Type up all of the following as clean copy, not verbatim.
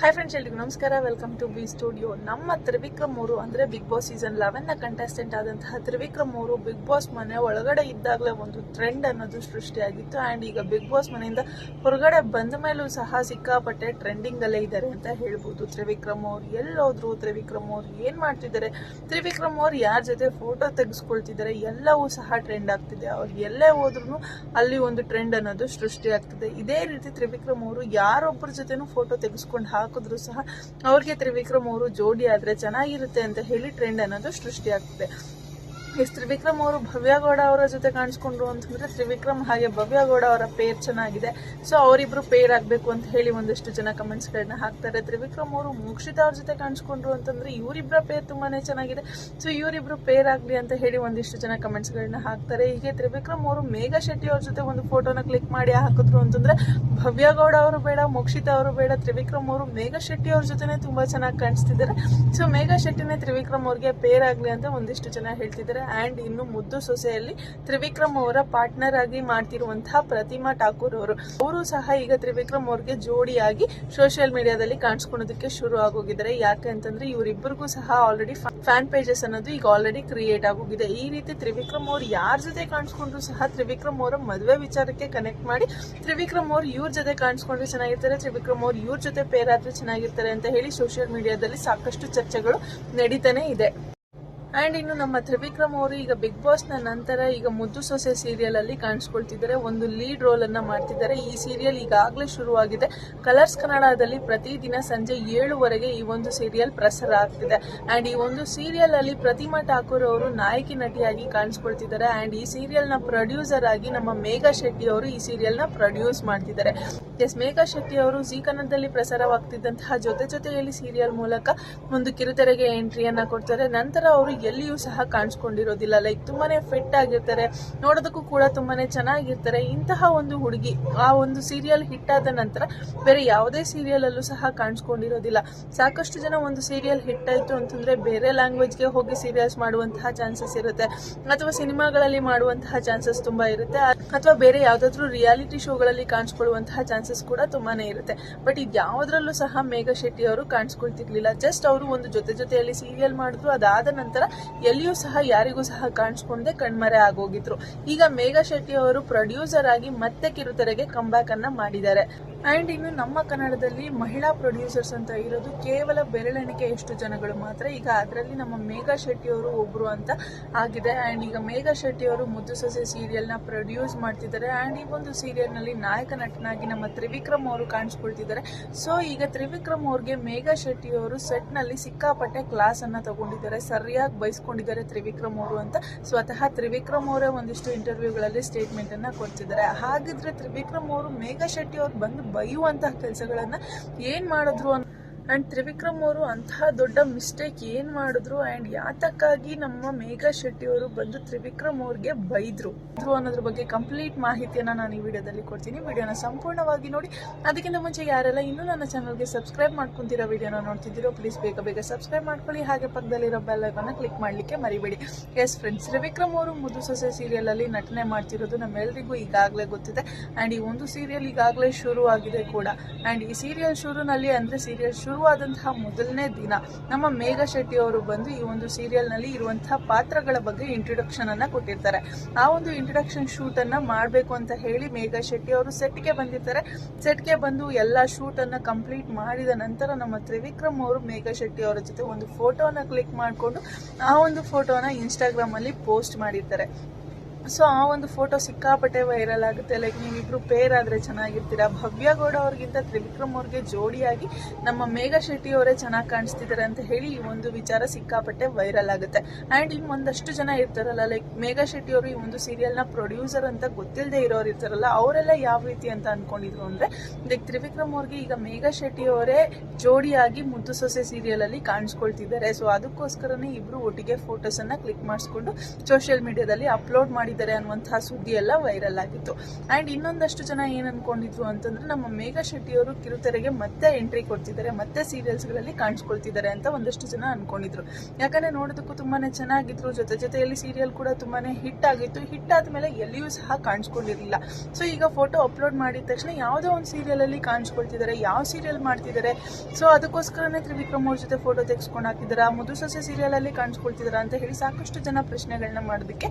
Hi friends, ಎಲ್ರಿಗೂ ನಮಸ್ಕಾರ. Welcome to B studio. ನಮ್ಮ ತ್ರಿವಿಕ್ರಮ್ ಅವರು ಅಂದ್ರೆ ಬಿಗ್ ಬಾಸ್ ಸೀಸನ್ 11ನ ಕಂಟೆಸ್ಟೆಂಟ್ ಆದಂತಹ ತ್ರಿವಿಕ್ರಮ್ ಅವರು ಬಿಗ್ ಬಾಸ್ ಮನೆ ಒಳಗಡೆ ಇದ್ದಾಗಲೇ ಒಂದು ಟ್ರೆಂಡ್ ಅನ್ನೋದು ಸೃಷ್ಟಿಯಾಗಿತ್ತು. ಅಂಡ್ ಈಗ ಬಿಗ್ ಬಾಸ್ ಮನೆಯಿಂದ ಹೊರಗಡೆ ಬಂದ ಮೇಲೂ ಸಹ ಸಿಕ್ಕಾಪಟ್ಟೆ ಟ್ರೆಂಡಿಂಗ್ ಅಲ್ಲೇ ಇದ್ದಾರೆ ಅಂತ ಹೇಳ್ಬೋದು. ತ್ರಿವಿಕ್ರಮ್ ಅವರು ಎಲ್ಲೋದ್ರು, ತ್ರಿವಿಕ್ರಮ್ ಅವರು ಏನ್ ಮಾಡ್ತಿದ್ದಾರೆ, ತ್ರಿವಿಕ್ರಮ್ ಅವರು ಯಾರ ಜೊತೆ ಫೋಟೋ ತೆಗೆಸ್ಕೊಳ್ತಿದ್ದಾರೆ, ಎಲ್ಲವೂ ಸಹ ಟ್ರೆಂಡ್ ಆಗ್ತಿದೆ. ಅವ್ರು ಎಲ್ಲೇ ಹೋದ್ರು ಅಲ್ಲಿ ಒಂದು ಟ್ರೆಂಡ್ ಅನ್ನೋದು ಸೃಷ್ಟಿ ಆಗ್ತಿದೆ. ಇದೇ ರೀತಿ ತ್ರಿವಿಕ್ರಮ್ ಅವರು ಯಾರೊಬ್ಬರ ಜೊತೆನೂ ಫೋಟೋ ತೆಗೆಸ್ಕೊಂಡು ಹಾಕಿದ್ರು ಸಹ ಅವ್ರಿಗೆ ತ್ರಿವಿಕ್ರಮ್ ಅವರು ಜೋಡಿ ಆದ್ರೆ ಚೆನ್ನಾಗಿರುತ್ತೆ ಅಂತ ಹೇಳಿ ಟ್ರೆಂಡ್ ಅನ್ನೋದು ಸೃಷ್ಟಿ ಆಗ್ತಿದೆ. ತ್ರಿವಿಕ್ರಮ್ ಅವರು ಭವ್ಯಗೌಡ ಅವರ ಜೊತೆ ಕಾಣಿಸ್ಕೊಂಡ್ರು ಅಂತಂದ್ರೆ ತ್ರಿವಿಕ್ರಮ್ ಹಾಗೆ ಭವ್ಯಗೌಡ ಅವರ ಪೇರ್ ಚೆನ್ನಾಗಿದೆ, ಸೊ ಅವರಿಬ್ರು ಪೇರ್ ಆಗ್ಬೇಕು ಅಂತ ಹೇಳಿ ಒಂದಷ್ಟು ಜನ ಕಮೆಂಟ್ಸ್ ಗಳನ್ನ ಹಾಕ್ತಾರೆ. ತ್ರಿವಿಕ್ರಮ್ ಅವರು ಮೋಕ್ಷಿತಾ ಅವ್ರ ಜೊತೆ ಕಾಣಿಸ್ಕೊಂಡ್ರು ಅಂತಂದ್ರೆ ಇವರಿಬ್ಬರ ಪೇರ್ ತುಂಬಾನೇ ಚೆನ್ನಾಗಿದೆ, ಸೊ ಇವರಿಬ್ರು ಪೇರ್ ಆಗ್ಲಿ ಅಂತ ಹೇಳಿ ಒಂದಿಷ್ಟು ಜನ ಕಮೆಂಟ್ಸ್ ಗಳನ್ನ ಹಾಕ್ತಾರೆ. ಹೀಗೆ ತ್ರಿವಿಕ್ರಮ್ ಅವರು ಮೇಘಾ ಶೆಟ್ಟಿ ಅವ್ರ ಜೊತೆ ಒಂದು ಫೋಟೋನ ಕ್ಲಿಕ್ ಮಾಡಿ ಹಾಕಿದ್ರು ಅಂತಂದ್ರೆ ಭವ್ಯಗೌಡ ಅವರು ಬೇಡ, ಮೋಕ್ಷಿತಾ ಅವರು ಬೇಡ, ತ್ರಿವಿಕ್ರಮ್ ಅವರು ಮೇಘಾ ಶೆಟ್ಟಿ ಅವ್ರ ಜೊತೆನೆ ತುಂಬಾ ಚೆನ್ನಾಗಿ ಕಾಣಿಸ್ತಿದ್ದಾರೆ. ಸೊ ಮೇಘಾ ಶೆಟ್ಟಿನೇ ತ್ರಿವಿಕ್ರಮ್ ಅವ್ರಿಗೆ ಪೇರ್ ಆಗ್ಲಿ ಅಂತ ಒಂದಿಷ್ಟು ಜನ ಹೇಳ್ತಿದ್ದಾರೆ. ಅಂಡ್ ಇನ್ನು ಮುದ್ದು ಸೊಸೆಯಲ್ಲಿ ತ್ರಿವಿಕ್ರಮ್ ಅವರ ಪಾರ್ಟ್ನರ್ ಆಗಿ ಮಾಡ್ತಿರುವಂತಹ ಪ್ರತಿಮಾ ಠಾಕೂರ್ ಅವರು ಸಹ ಈಗ ತ್ರಿವಿಕ್ರಮ್ ಅವ್ರಿಗೆ ಜೋಡಿಯಾಗಿ ಸೋಷಿಯಲ್ ಮೀಡಿಯಾದಲ್ಲಿ ಕಾಣಿಸ್ಕೊಳ್ಳೋದಕ್ಕೆ ಶುರು ಆಗೋಗಿದ್ದಾರೆ. ಯಾಕೆ ಅಂತಂದ್ರೆ ಇವರಿಬ್ಬರಿಗೂ ಸಹ ಆಲ್ರೆಡಿ ಫ್ಯಾನ್ ಪೇಜಸ್ ಅನ್ನೋದು ಈಗ ಆಲ್ರೆಡಿ ಕ್ರಿಯೇಟ್ ಆಗೋಗಿದೆ. ಈ ರೀತಿ ತ್ರಿವಿಕ್ರಮ್ ಅವ್ರು ಯಾರ ಜೊತೆ ಕಾಣಿಸ್ಕೊಂಡ್ರು ಸಹ ತ್ರಿವಿಕ್ರಮ್ ಅವರ ಮದುವೆ ವಿಚಾರಕ್ಕೆ ಕನೆಕ್ಟ್ ಮಾಡಿ ತ್ರಿವಿಕ್ರಮ್ ಅವ್ರು ಇವ್ರ ಜೊತೆ ಕಾಣಿಸ್ಕೊಂಡ್ರೆ ಚೆನ್ನಾಗಿರ್ತಾರೆ, ತ್ರಿವಿಕ್ರಮ್ ಅವ್ರು ಇವ್ರ ಜೊತೆ ಪೇರ್ ಆದ್ರೆ ಚೆನ್ನಾಗಿರ್ತಾರೆ ಅಂತ ಹೇಳಿ ಸೋಷಿಯಲ್ ಮೀಡಿಯಾದಲ್ಲಿ ಸಾಕಷ್ಟು ಚರ್ಚೆಗಳು ನಡೀತಾನೆ ಇದೆ. ಅಂಡ್ ಇನ್ನು ನಮ್ಮ ತ್ರಿವಿಕ್ರಮ್ ಅವರು ಈಗ ಬಿಗ್ ಬಾಸ್ ನ ನಂತರ ಈಗ ಮುದ್ದು ಸೊಸೆ ಸೀರಿಯಲ್ ಅಲ್ಲಿ ಕಾಣಿಸ್ಕೊಳ್ತಿದ್ದಾರೆ, ಒಂದು ಲೀಡ್ ರೋಲ್ ಅನ್ನ ಮಾಡ್ತಿದ್ದಾರೆ. ಈ ಸೀರಿಯಲ್ ಈಗಾಗಲೇ ಶುರುವಾಗಿದೆ. ಕಲರ್ಸ್ ಕನ್ನಡದಲ್ಲಿ ಪ್ರತಿದಿನ ಸಂಜೆ 7:00 ಈ ಒಂದು ಸೀರಿಯಲ್ ಪ್ರಸಾರ ಆಗ್ತಿದೆ. ಅಂಡ್ ಈ ಒಂದು ಸೀರಿಯಲ್ ಅಲ್ಲಿ ಪ್ರತಿಮಾ ಠಾಕೂರ್ ಅವರು ನಾಯಕಿ ನಟಿಯಾಗಿ ಕಾಣಿಸ್ಕೊಳ್ತಿದ್ದಾರೆ. ಅಂಡ್ ಈ ಸೀರಿಯಲ್ ನ ಪ್ರೊಡ್ಯೂಸರ್ ಆಗಿ ನಮ್ಮ ಮೇಘಾ ಶೆಟ್ಟಿ ಅವರು ಈ ಸೀರಿಯಲ್ ನ ಪ್ರೊಡ್ಯೂಸ್ ಮಾಡ್ತಿದ್ದಾರೆ. ಮೇಘಾ ಶೆಟ್ಟಿ ಅವರು ಜಿ ಕನ್ನಡದಲ್ಲಿ ಪ್ರಸಾರವಾಗ್ತಿದ್ದಂತಹ ಜೊತೆಯಲ್ಲಿ ಸೀರಿಯಲ್ ಮೂಲಕ ಒಂದು ಕಿರುತೆರೆಗೆ ಎಂಟ್ರಿಯನ್ನ ಕೊಡ್ತಾರೆ. ನಂತರ ಅವರು ಎಲ್ಲಿಯೂ ಸಹ ಕಾಣಿಸ್ಕೊಂಡಿರೋದಿಲ್ಲ. ಲೈಕ್ ತುಂಬಾನೇ ಫಿಟ್ ಆಗಿರ್ತಾರೆ, ನೋಡೋದಕ್ಕೂ ಕೂಡ ತುಂಬಾನೇ ಚೆನ್ನಾಗಿರ್ತಾರೆ. ಇಂತಹ ಒಂದು ಹುಡುಗಿ ಆ ಒಂದು ಸೀರಿಯಲ್ ಹಿಟ್ ಆದ ನಂತರ ಬೇರೆ ಯಾವುದೇ ಸೀರಿಯಲ್ ಅಲ್ಲೂ ಸಹ ಕಾಣಿಸ್ಕೊಂಡಿರೋದಿಲ್ಲ. ಸಾಕಷ್ಟು ಜನ ಒಂದು ಸೀರಿಯಲ್ ಹಿಟ್ ಆಯ್ತು ಅಂತಂದ್ರೆ ಬೇರೆ ಲ್ಯಾಂಗ್ವೇಜ್ ಗೆ ಹೋಗಿ ಸೀರಿಯಲ್ಸ್ ಮಾಡುವಂತಹ ಚಾನ್ಸಸ್ ಇರುತ್ತೆ, ಅಥವಾ ಸಿನಿಮಾಗಳಲ್ಲಿ ಮಾಡುವಂತಹ ಚಾನ್ಸಸ್ ತುಂಬಾ ಇರುತ್ತೆ, ಅಥವಾ ಬೇರೆ ಯಾವ್ದಾದ್ರು ರಿಯಾಲಿಟಿ ಶೋಗಳಲ್ಲಿ ಕಾಣಿಸ್ಕೊಳ್ಳುವಂತಹ ಚಾನ್ಸಸ್ ಕೂಡ ತುಂಬಾನೇ ಇರುತ್ತೆ. ಬಟ್ ಇದು ಯಾವುದ್ರಲ್ಲೂ ಸಹ ಮೇಘಾ ಶೆಟ್ಟಿ ಅವರು ಕಾಣಿಸ್ಕೊಳ್ತಿರ್ಲಿಲ್ಲ. ಜಸ್ಟ್ ಅವರು ಒಂದು ಜೊತೆಯಲ್ಲಿ ಸೀರಿಯಲ್ ಮಾಡಿದ್ರು, ಅದಾದ ನಂತರ ಎಲ್ಲಿಯೂ ಸಹ ಯಾರಿಗೂ ಸಹ ಕಾಣಿಸ್ಕೊಂಡೆ ಕಣ್ಮರೆ ಆಗೋಗಿದ್ರು. ಈಗ ಮೇಘಾ ಶೆಟ್ಟಿ ಅವರು ಪ್ರೊಡ್ಯೂಸರ್ ಆಗಿ ಮತ್ತೆ ಕಿರುತೆರೆಗೆ ಕಂಬ್ಯಾಕ್ ಅನ್ನ ಮಾಡಿದ್ದಾರೆ. ಅಂಡ್ ಇನ್ನು ನಮ್ಮ ಕನ್ನಡದಲ್ಲಿ ಮಹಿಳಾ ಪ್ರೊಡ್ಯೂಸರ್ಸ್ ಅಂತ ಇರೋದು ಕೇವಲ ಬೆರಳೆಣಿಕೆ ಎಷ್ಟು ಜನಗಳು ಮಾತ್ರ. ಈಗ ಅದರಲ್ಲಿ ನಮ್ಮ ಮೇಘಾ ಶೆಟ್ಟಿ ಅವರು ಒಬ್ರು ಅಂತ ಆಗಿದೆ. ಅಂಡ್ ಈಗ ಮೇಘಾ ಶೆಟ್ಟಿ ಅವರು ಮುದ್ದು ಸೊಸೆ ಸೀರಿಯಲ್ ನ ಪ್ರೊಡ್ಯೂಸ್ ಮಾಡ್ತಿದ್ದಾರೆ. ಅಂಡ್ ಈ ಒಂದು ಸೀರಿಯಲ್ ನಲ್ಲಿ ನಾಯಕ ನಟನಾಗಿ ನಮ್ಮ ತ್ರಿವಿಕ್ರಮ್ ಅವರು ಕಾಣಿಸ್ಕೊಳ್ತಿದ್ದಾರೆ. ಸೊ ಈಗ ತ್ರಿವಿಕ್ರಮ್ ಅವ್ರಿಗೆ ಮೇಘಾ ಶೆಟ್ಟಿ ಅವರು ಸೆಟ್ ನಲ್ಲಿ ಸಿಕ್ಕಾಪಟ್ಟೆ ಕ್ಲಾಸ್ ಅನ್ನ ತಗೊಂಡಿದ್ದಾರೆ, ಸರಿಯಾಗಿ ಬಯಸ್ಕೊಂಡಿದ್ದಾರೆ ತ್ರಿವಿಕ್ರಮ್ ಅವರು ಅಂತ ಸ್ವತಃ ತ್ರಿವಿಕ್ರಮ್ ಅವರೇ ಒಂದಿಷ್ಟು ಇಂಟರ್ವ್ಯೂಗಳಲ್ಲಿ ಸ್ಟೇಟ್ಮೆಂಟ್ ಅನ್ನ ಕೊಡ್ತಿದ್ದಾರೆ. ಹಾಗಿದ್ರೆ ತ್ರಿವಿಕ್ರಮ್ ಅವರು ಮೇಘಾ ಶೆಟ್ಟಿ ಅವರು ಬಂದು ಬೈಯುವಂತಹ ಕೆಲಸಗಳನ್ನ ಏನ್ ಮಾಡಿದ್ರು ಅಂಡ್ ತ್ರಿವಿಕ್ರಮ್ ಅವರು ಅಂತಹ ದೊಡ್ಡ ಮಿಸ್ಟೇಕ್ ಏನ್ ಮಾಡಿದ್ರು ಅಂಡ್ ಯಾತಕ್ಕಾಗಿ ನಮ್ಮ ಮೇಘಾ ಶೆಟ್ಟಿ ಅವರು ಬಂದು ತ್ರಿವಿಕ್ರಮ್ ಅವ್ರಿಗೆ ಬೈದ್ರು ಅನ್ನೋದ್ರ ಬಗ್ಗೆ ಕಂಪ್ಲೀಟ್ ಮಾಹಿತಿಯನ್ನ ನಾನು ಈ ವಿಡಿಯೋದಲ್ಲಿ ಕೊಡ್ತೀನಿ. ವಿಡಿಯೋನ ಸಂಪೂರ್ಣವಾಗಿ ನೋಡಿ. ಅದಕ್ಕಿಂತ ಮುಂಚೆ ಯಾರೆಲ್ಲ ಇನ್ನೂ ನನ್ನ ಚಾನಲ್ಗೆ ಸಬ್ಸ್ಕ್ರೈಬ್ ಮಾಡ್ಕೊಂತೀರಾ, ವಿಡಿಯೋನ ನೋಡ್ತಿದ್ದೀರೋ ಪ್ಲೀಸ್ ಬೇಗ ಸಬ್ಸ್ಕ್ರೈಬ್ ಮಾಡ್ಕೊಳ್ಳಿ. ಹಾಗೆ ಪಕ್ಕದಲ್ಲಿರೋ ಬೆಲ್ ಐಕಾನ್ ಕ್ಲಿಕ್ ಮಾಡ್ಲಿಕ್ಕೆ ಮರಿಬೇಡಿ. ಎಸ್ ಫ್ರೆಂಡ್ಸ್, ತ್ರಿವಿಕ್ರಮ್ ಅವರು ಮುದ್ದು ಸೊಸೆ ಸೀರಿಯಲ್ ಅಲ್ಲಿ ನಟನೆ ಮಾಡ್ತಿರೋದು ನಮ್ಮೆಲ್ಲರಿಗೂ ಈಗಾಗಲೇ ಗೊತ್ತಿದೆ. ಅಂಡ್ ಈ ಒಂದು ಸೀರಿಯಲ್ ಈಗಾಗಲೇ ಶುರು ಆಗಿದೆ ಕೂಡ. ಅಂಡ್ ಈ ಸೀರಿಯಲ್ ಶುರುನಲ್ಲಿ ಅಂದ್ರೆ ಸೀರಿಯಲ್ ಶುರುವಾದಂತಹ ಮೊದಲನೇ ದಿನ ನಮ್ಮ ಮೇಘಾ ಶೆಟ್ಟಿ ಅವರು ಬಂದು ಈ ಒಂದು ಸೀರಿಯಲ್ ನಲ್ಲಿ ಇರುವಂತಹ ಪಾತ್ರಗಳ ಬಗ್ಗೆ ಇಂಟ್ರೊಡಕ್ಷನ್ ಅನ್ನ ಕೊಟ್ಟಿರ್ತಾರೆ. ಆ ಒಂದು ಇಂಟ್ರೊಡಕ್ಷನ್ ಶೂಟ್ ಅನ್ನ ಮಾಡಬೇಕು ಅಂತ ಹೇಳಿ ಮೇಘಾ ಶೆಟ್ಟಿ ಅವರು ಸೆಟ್ಗೆ ಬಂದಿರ್ತಾರೆ. ಸೆಟ್ಗೆ ಬಂದು ಎಲ್ಲಾ ಶೂಟ್ ಅನ್ನ ಕಂಪ್ಲೀಟ್ ಮಾಡಿದ ನಂತರ ನಮ್ಮ ತ್ರಿವಿಕ್ರಮ್ ಅವರು ಮೇಘಾ ಶೆಟ್ಟಿ ಅವರ ಜೊತೆ ಒಂದು ಫೋಟೋನ ಕ್ಲಿಕ್ ಮಾಡಿಕೊಂಡು ಆ ಒಂದು ಫೋಟೋನ ಇನ್ಸ್ಟಾಗ್ರಾಮ್ ಅಲ್ಲಿ ಪೋಸ್ಟ್ ಮಾಡಿರ್ತಾರೆ. ಸೊ ಆ ಒಂದು ಫೋಟೋ ಸಿಕ್ಕಾಪಟ್ಟೆ ವೈರಲ್ ಆಗುತ್ತೆ. ಲೈಕ್ ನೀವಿಬ್ರು ಪೇರ್ ಆದ್ರೆ ಚೆನ್ನಾಗಿರ್ತೀರಾ, ಭವ್ಯಗೌಡ ಅವ್ರಿಗಿಂತ ತ್ರಿವಿಕ್ರಮ್ ಅವ್ರಿಗೆ ಜೋಡಿಯಾಗಿ ನಮ್ಮ ಮೇಘಾ ಶೆಟ್ಟಿ ಅವರೇ ಚೆನ್ನಾಗಿ ಕಾಣಿಸ್ತಿದ್ದಾರೆ ಅಂತ ಹೇಳಿ ಈ ಒಂದು ವಿಚಾರ ಸಿಕ್ಕಾಪಟ್ಟೆ ವೈರಲ್ ಆಗುತ್ತೆ. ಅಂಡ್ ಇನ್ನು ಒಂದಷ್ಟು ಜನ ಇರ್ತಾರಲ್ಲ, ಲೈಕ್ ಮೇಘಾ ಶೆಟ್ಟಿ ಅವರು ಈ ಒಂದು ಸೀರಿಯಲ್ ನ ಪ್ರೊಡ್ಯೂಸರ್ ಅಂತ ಗೊತ್ತಿಲ್ಲದೆ ಇರೋರು ಇರ್ತಾರಲ್ಲ, ಅವರೆಲ್ಲ ಯಾವ ರೀತಿ ಅಂತ ಅನ್ಕೊಂಡಿದ್ರು ಅಂದ್ರೆ ಲೈಕ್ ತ್ರಿವಿಕ್ರಮ್ ಅವ್ರಿಗೆ ಈಗ ಮೇಘಾ ಶೆಟ್ಟಿ ಅವರೇ ಜೋಡಿಯಾಗಿ ಮುದ್ದು ಸೊಸೆ ಸೀರಿಯಲ್ ಅಲ್ಲಿ ಕಾಣಿಸ್ಕೊಳ್ತಿದ್ದಾರೆ. ಸೊ ಅದಕ್ಕೋಸ್ಕರನೇ ಇಬ್ರು ಒಟ್ಟಿಗೆ ಫೋಟೋಸ್ ಅನ್ನ ಕ್ಲಿಕ್ ಮಾಡಿಸ್ಕೊಂಡು ಸೋಷಿಯಲ್ ಮೀಡಿಯಾದಲ್ಲಿ ಅಪ್ಲೋಡ್ ಮಾಡಿ ಮಾಡಿದ್ದಾರೆ ಅನ್ನುವಂತಹ ಸುದ್ದಿ ಎಲ್ಲ ವೈರಲ್ ಆಗಿತ್ತು. ಅಂಡ್ ಇನ್ನೊಂದಷ್ಟು ಜನ ಏನ್ ಅನ್ಕೊಂಡಿದ್ರು ಅಂತಂದ್ರೆ ನಮ್ಮ ಮೇಘ ಶೆಟ್ಟಿ ಅವರು ಕಿರುತೆರೆಗೆ ಮತ್ತೆ ಎಂಟ್ರಿ ಕೊಡ್ತಿದ್ದಾರೆ, ಮತ್ತೆ ಸೀರಿಯಲ್ಸ್ ಗಳಲ್ಲಿ ಕಾಣಿಸ್ಕೊಳ್ತಿದ್ದಾರೆ ಅಂತ ಒಂದಷ್ಟು ಜನ ಅನ್ಕೊಂಡಿದ್ರು. ಯಾಕಂದ್ರೆ ನೋಡೋದಕ್ಕೂ ತುಂಬಾನೇ ಚೆನ್ನಾಗಿದ್ರು, ಜೊತೆಯಲ್ಲಿ ಸೀರಿಯಲ್ ಕೂಡ ತುಂಬಾನೇ ಹಿಟ್ ಆಗಿತ್ತು. ಹಿಟ್ ಆದ್ಮೇಲೆ ಎಲ್ಲಿಯೂ ಸಹ ಕಾಣಿಸ್ಕೊಂಡಿರ್ಲಿಲ್ಲ. ಸೊ ಈಗ ಫೋಟೋ ಅಪ್ಲೋಡ್ ಮಾಡಿದ ತಕ್ಷಣ ಯಾವುದೋ ಒಂದು ಸೀರಿಯಲ್ ಅಲ್ಲಿ ಕಾಣಿಸ್ಕೊಳ್ತಿದ್ದಾರೆ, ಯಾವ ಸೀರಿಯಲ್ ಮಾಡ್ತಿದ್ದಾರೆ, ಸೊ ಅದಕ್ಕೋಸ್ಕರನೇ ತ್ರಿವಿಕ್ರಮ್ ಅವ್ರ ಜೊತೆ ಫೋಟೋ ತೆಗೆಸ್ಕೊಂಡು ಹಾಕಿದಾರ, ಮುದು ಸೊಸೆ ಸೀರಿಯಲ್ ಅಲ್ಲಿ ಕಾಣಿಸ್ಕೊಳ್ತಿದಾರ ಅಂತ ಹೇಳಿ ಸಾಕಷ್ಟು ಜನ ಪ್ರಶ್ನೆಗಳನ್ನ ಮಾಡೋದಕ್ಕೆ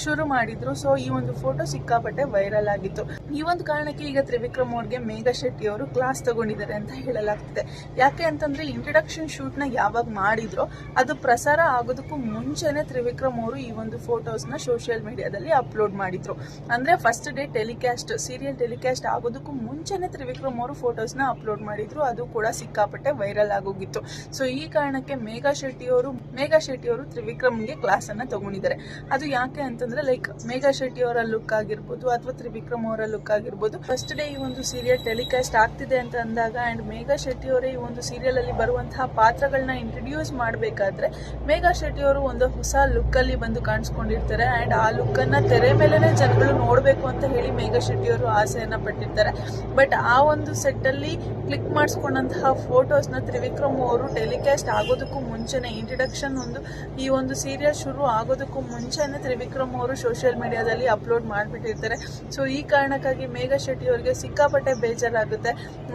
ಶುರು ಮಾಡಿದ್ರು. ಸೊ ಈ ಒಂದು ಫೋಟೋ ಸಿಕ್ಕಾಪಟ್ಟೆ ವೈರಲ್ ಆಗಿತ್ತು. ಈ ಒಂದು ಕಾರಣಕ್ಕೆ ಈಗ ತ್ರಿವಿಕ್ರಮ್ ಅವ್ರಿಗೆ ಮೇಘ ಶೆಟ್ಟಿ ಅವರು ಕ್ಲಾಸ್ ತಗೊಂಡಿದ್ದಾರೆ ಅಂತ ಹೇಳಲಾಗ್ತಿದೆ. ಯಾಕೆ ಅಂತಂದ್ರೆ ಇಂಟ್ರಡಕ್ಷನ್ ಶೂಟ್ ನ ಯಾವಾಗ ಮಾಡಿದ್ರು ಅದು ಪ್ರಸಾರ ಆಗೋದಕ್ಕೂ ಮುಂಚೆನೆ ತ್ರಿವಿಕ್ರಮ್ ಅವರು ಈ ಒಂದು ಫೋಟೋಸ್ ನ ಸೋಷಿಯಲ್ ಮೀಡಿಯಾದಲ್ಲಿ ಅಪ್ಲೋಡ್ ಮಾಡಿದ್ರು. ಅಂದ್ರೆ first day telecast, serial telecast ಆಗೋದಕ್ಕೂ ಮುಂಚೆನೆ ತ್ರಿವಿಕ್ರಮ್ ಅವರು ಫೋಟೋಸ್ ನ ಅಪ್ಲೋಡ್ ಮಾಡಿದ್ರು. ಅದು ಕೂಡ ಸಿಕ್ಕಾಪಟ್ಟೆ ವೈರಲ್ ಆಗೋಗಿತ್ತು. ಸೊ ಈ ಕಾರಣಕ್ಕೆ ಮೇಘ ಶೆಟ್ಟಿ ಅವರು ತ್ರಿವಿಕ್ರಮ್ಗೆ ಕ್ಲಾಸ್ ಅನ್ನ ತಗೊಂಡಿದ್ದಾರೆ. ಅದು ಯಾಕೆ ಅಂತಂದ್ರೆ ಲೈಕ್ ಮೇಘ ಶೆಟ್ಟಿ ಅವರ ಲುಕ್ ಆಗಿರ್ಬೋದು ಅಥವಾ ತ್ರಿವಿಕ್ರಮ್ ಅವರ ಲುಕ್ ಆಗಿರ್ಬೋದು, ಫಸ್ಟ್ ಡೇ ಈ ಒಂದು ಸೀರಿಯಲ್ ಟೆಲಿಕಾಸ್ಟ್ ಆಗ್ತಿದೆ ಅಂತ ಅಂದಾಗ ಅಂಡ್ ಮೇಘ ಶೆಟ್ಟಿ ಅವರೇ ಈ ಒಂದು ಸೀರಿಯಲ್ ಅಲ್ಲಿ ಬರುವಂತಹ ಪಾತ್ರಗಳನ್ನ ಇಂಟ್ರೊಡ್ಯೂಸ್ ಮಾಡಬೇಕಾದ್ರೆ ಮೇಘ ಶೆಟ್ಟಿ ಅವರು ಒಂದು ಹೊಸ ಲುಕ್ ಅಲ್ಲಿ ಬಂದು ಕಾಣಿಸ್ಕೊಂಡಿರ್ತಾರೆ. ಅಂಡ್ ಆ ಲುಕ್ ಅನ್ನ ತೆರೆ ಮೇಲೆನೆ ಜನಗಳು ನೋಡ್ಬೇಕು ಅಂತ ಹೇಳಿ ಮೇಘ ಶೆಟ್ಟಿ ಅವರು ಆಸೆಯನ್ನ ಪಟ್ಟಿರ್ತಾರೆ. ಬಟ್ ಆ ಒಂದು ಸೆಟ್ ಅಲ್ಲಿ ಕ್ಲಿಕ್ ಮಾಡಿಸ್ಕೊಂಡಂತಹ ಫೋಟೋಸ್ ನ ತ್ರಿವಿಕ್ರಮ್ ಅವರು ಟೆಲಿಕಾಸ್ಟ್ ಆಗೋದಕ್ಕೂ ಮುಂಚೆನೆ, ಇಂಟ್ರಡಕ್ಷನ್ ಈ ಒಂದು ಸೀರಿಯಲ್ ಶುರು ಆಗೋದಕ್ಕೂ ಮುಂಚೆನೆ ತ್ರಿವಿಕ್ರಮ್ ಅವರು ಸೋಷಿಯಲ್ ಮೀಡಿಯಾದಲ್ಲಿ ಅಪ್ಲೋಡ್ ಮಾಡಿಬಿಟ್ಟಿರ್ತಾರೆ. ಸೊ ಈ ಕಾರಣಕ್ಕಾಗಿ ಮೇಘ ಶೆಟ್ಟಿ ಅವರಿಗೆ ಸಿಕ್ಕಾಪಟ್ಟೆ ಬೇಜಾರಾಗುತ್ತೆ.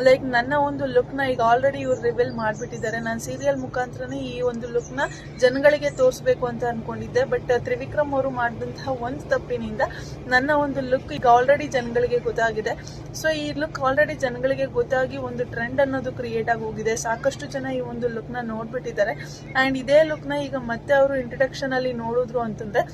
ಲೈಕ್ ನನ್ನ ಒಂದು ಲುಕ್ ನ ಈಗ ಆಲ್ರೆಡಿ ಇವ್ರು ರಿವೀಲ್ ಮಾಡ್ಬಿಟ್ಟಿದ್ದಾರೆ, ನಾನು ಸೀರಿಯಲ್ ಮುಖಾಂತರನೇ ಈ ಒಂದು ಲುಕ್ ನ ಜನಗಳಿಗೆ ತೋರಿಸಬೇಕು ಅಂತ ಅನ್ಕೊಂಡಿದ್ದೆ. ಬಟ್ ತ್ರಿವಿಕ್ರಮ್ ಅವರು ಮಾಡಿದಂತಹ ಒಂದು ತಪ್ಪಿನಿಂದ ನನ್ನ ಒಂದು ಲುಕ್ ಈಗ ಆಲ್ರೆಡಿ ಜನಗಳಿಗೆ ಗೊತ್ತಾಗಿದೆ. ಸೊ ಈ ಲುಕ್ ಆಲ್ರೆಡಿ ಜನಗಳಿಗೆ ಗೊತ್ತಾಗಿ ಒಂದು ಟ್ರೆಂಡ್ ಅನ್ನೋದು ಕ್ರಿಯೇಟ್ ಆಗಿ ಹೋಗಿದೆ. ಸಾಕಷ್ಟು ಜನ ಈ ಒಂದು ಲುಕ್ ನ ನೋಡ್ಬಿಟ್ಟಿದ್ದಾರೆ. ಅಂಡ್ ಇದೇ ಲುಕ್ ನ ಈಗ ಮತ್ತೆ ಅವರು ಇಂಟ್ರಡಕ್ಷನ್ ಅಲ್ಲಿ ನೋಡಿದ್ರು ಅಂತಂದ್ರೆ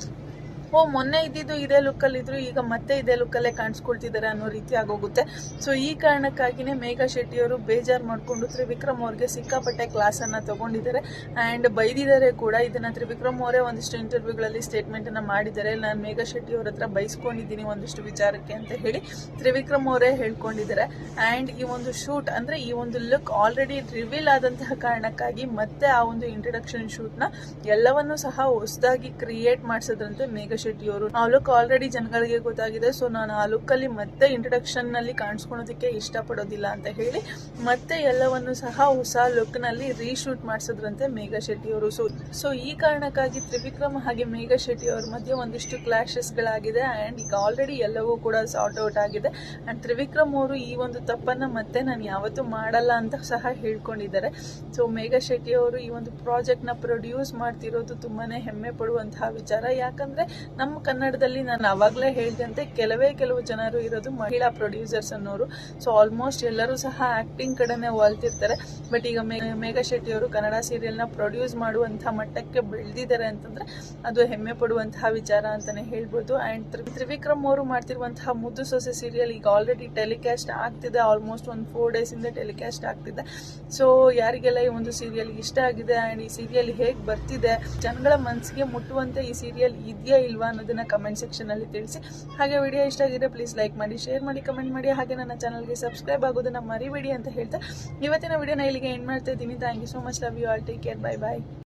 ಮೊನ್ನೆ ಇದ್ದಿದ್ದು ಇದೇ ಲುಕ್ ಅಲ್ಲಿ ಇದ್ರು, ಈಗ ಮತ್ತೆ ಇದೇ ಲುಕ್ ಅಲ್ಲೇ ಕಾಣಿಸ್ಕೊಳ್ತಿದ್ದಾರೆ ಅನ್ನೋ ರೀತಿ ಆಗೋಗುತ್ತೆ. ಸೊ ಈ ಕಾರಣಕ್ಕಾಗಿನೇ ಮೇಘ ಶೆಟ್ಟಿ ಅವರು ಬೇಜಾರ್ ಮಾಡ್ಕೊಂಡು ತ್ರಿವಿಕ್ರಮ್ ಅವ್ರಿಗೆ ಸಿಕ್ಕಾಪಟ್ಟೆ ಕ್ಲಾಸ್ ಅನ್ನ ತಗೊಂಡಿದ್ದಾರೆ ಅಂಡ್ ಬೈದಿದ್ದಾರೆ ಕೂಡ. ಇದನ್ನ ತ್ರಿವಿಕ್ರಮ್ ಅವರೇ ಒಂದಿಷ್ಟು ಇಂಟರ್ವ್ಯೂಗಳಲ್ಲಿ ಸ್ಟೇಟ್ಮೆಂಟ್ ಅನ್ನ ಮಾಡಿದ್ದಾರೆ. ನಾನು ಮೇಘ ಶೆಟ್ಟಿ ಅವ್ರ ಹತ್ರ ಬೈಸ್ಕೊಂಡಿದ್ದೀನಿ ಒಂದಿಷ್ಟು ವಿಚಾರಕ್ಕೆ ಅಂತ ಹೇಳಿ ತ್ರಿವಿಕ್ರಮ್ ಅವರೇ ಹೇಳ್ಕೊಂಡಿದ್ದಾರೆ. ಅಂಡ್ ಈ ಒಂದು ಶೂಟ್ ಅಂದ್ರೆ ಈ ಒಂದು ಲುಕ್ ಆಲ್ರೆಡಿ ರಿವೀಲ್ ಆದಂತಹ ಕಾರಣಕ್ಕಾಗಿ ಮತ್ತೆ ಆ ಒಂದು ಇಂಟ್ರಡಕ್ಷನ್ ಶೂಟ್ ನ ಎಲ್ಲವನ್ನೂ ಸಹ ಹೊಸದಾಗಿ ಕ್ರಿಯೇಟ್ ಮಾಡಿಸಿದ್ರಂತೆ ಮೇಘ ಶೆಟ್ಟಿ ಅವರು. ಆ ಲುಕ್ ಆಲ್ರೆಡಿ ಜನಗಳಿಗೆ ಗೊತ್ತಾಗಿದೆ. ಸೊ ನಾನು ಆ ಲುಕ್ ಅಲ್ಲಿ ಮತ್ತೆ ಇಂಟ್ರಡಕ್ಷನ್ ನಲ್ಲಿ ಕಾಣಿಸ್ಕೊಳ್ಳೋದಕ್ಕೆ ಇಷ್ಟಪಡೋದಿಲ್ಲ ಅಂತ ಹೇಳಿ ಮತ್ತೆ ಎಲ್ಲವನ್ನು ಸಹ ಹೊಸ ಲುಕ್ ನಲ್ಲಿ ರೀಶೂಟ್ ಮಾಡಿಸಿದ್ರಂತೆ ಮೇಘ ಶೆಟ್ಟಿ ಅವರು. ಸೊ ಈ ಕಾರಣಕ್ಕಾಗಿ ತ್ರಿವಿಕ್ರಮ್ ಹಾಗೆ ಮೇಘ ಶೆಟ್ಟಿ ಅವ್ರ ಮಧ್ಯೆ ಒಂದಿಷ್ಟು ಕ್ಲಾಶಸ್ ಗಳಾಗಿದೆ ಅಂಡ್ ಈಗ ಆಲ್ರೆಡಿ ಎಲ್ಲವೂ ಕೂಡ ಸಾರ್ಟ್ ಔಟ್ ಆಗಿದೆ. ಅಂಡ್ ತ್ರಿವಿಕ್ರಮ್ ಅವರು ಈ ಒಂದು ತಪ್ಪನ್ನ ಮತ್ತೆ ನಾನು ಯಾವತ್ತೂ ಮಾಡಲ್ಲ ಅಂತ ಸಹ ಹೇಳ್ಕೊಂಡಿದ್ದಾರೆ. ಸೊ ಮೇಘ ಶೆಟ್ಟಿ ಅವರು ಈ ಒಂದು ಪ್ರಾಜೆಕ್ಟ್ ನ ಪ್ರೊಡ್ಯೂಸ್ ಮಾಡ್ತಿರೋದು ತುಂಬಾನೇ ಹೆಮ್ಮೆ ಪಡುವಂತಹ ವಿಚಾರ. ಯಾಕಂದ್ರೆ ನಮ್ಮ ಕನ್ನಡದಲ್ಲಿ ನಾನು ಅವಾಗಲೇ ಹೇಳಿದಂತೆ ಕೆಲವು ಜನರು ಇರೋದು ಮಹಿಳಾ ಪ್ರೊಡ್ಯೂಸರ್ಸ್ ಅನ್ನೋರು. ಸೊ ಆಲ್ಮೋಸ್ಟ್ ಎಲ್ಲರೂ ಸಹ ಆಕ್ಟಿಂಗ್ ಕಡೆನೆ ಒಲ್ತಿರ್ತಾರೆ. ಬಟ್ ಈಗ ಮೇಘ ಶೆಟ್ಟಿ ಅವರು ಕನ್ನಡ ಸೀರಿಯಲ್ ನ ಪ್ರೊಡ್ಯೂಸ್ ಮಾಡುವಂತಹ ಮಟ್ಟಕ್ಕೆ ಬೆಳೆದಿದ್ದಾರೆ ಅಂತಂದ್ರೆ ಅದು ಹೆಮ್ಮೆ ಪಡುವಂತಹ ವಿಚಾರ ಅಂತಾನೆ ಹೇಳ್ಬೋದು. ಅಂಡ್ ತ್ರಿವಿಕ್ರಮ್ ಅವರು ಮಾಡ್ತಿರುವಂತಹ ಮುದ್ದು ಸೊಸೆ ಸೀರಿಯಲ್ ಈಗ ಆಲ್ರೆಡಿ ಟೆಲಿಕಾಸ್ಟ್ ಆಗ್ತಿದೆ. ಆಲ್ಮೋಸ್ಟ್ ಒಂದು 4 days ಇಂದ ಟೆಲಿಕಾಸ್ಟ್ ಆಗ್ತಿದೆ. ಸೊ ಯಾರಿಗೆಲ್ಲ ಈ ಒಂದು ಸೀರಿಯಲ್ ಇಷ್ಟ ಆಗಿದೆ ಅಂಡ್ ಈ ಸೀರಿಯಲ್ ಹೇಗ್ ಬರ್ತಿದೆ, ಜನಗಳ ಮನಸ್ಸಿಗೆ ಮುಟ್ಟುವಂತೆ ಈ ಸೀರಿಯಲ್ ಇದೆಯಾ ಇಲ್ವಾ ಅನ್ನೋದನ್ನ ಕಮೆಂಟ್ ಸೆಕ್ಷನ್ ಅಲ್ಲಿ ತಿಳಿಸಿ. ಹಾಗೆ ವಿಡಿಯೋ ಇಷ್ಟ ಆಗಿದ್ರೆ ಪ್ಲೀಸ್ ಲೈಕ್ ಮಾಡಿ, ಶೇರ್ ಮಾಡಿ, ಕಮೆಂಟ್ ಮಾಡಿ. ಹಾಗೆ ನನ್ನ ಚಾನಲ್ಗೆ ಸಬ್ಸ್ಕ್ರೈಬ್ ಆಗೋದನ್ನ ಮರಿಬೇಡಿ ಅಂತ ಹೇಳ್ತಾ ಇವತ್ತಿನ ವಿಡಿಯೋನ ಇಲ್ಲಿಗೆ ಎಂಡ್ ಮಾಡ್ತಾ ಇದ್ದೀನಿ. Thank you so much. Love you all. Take care. Bye bye.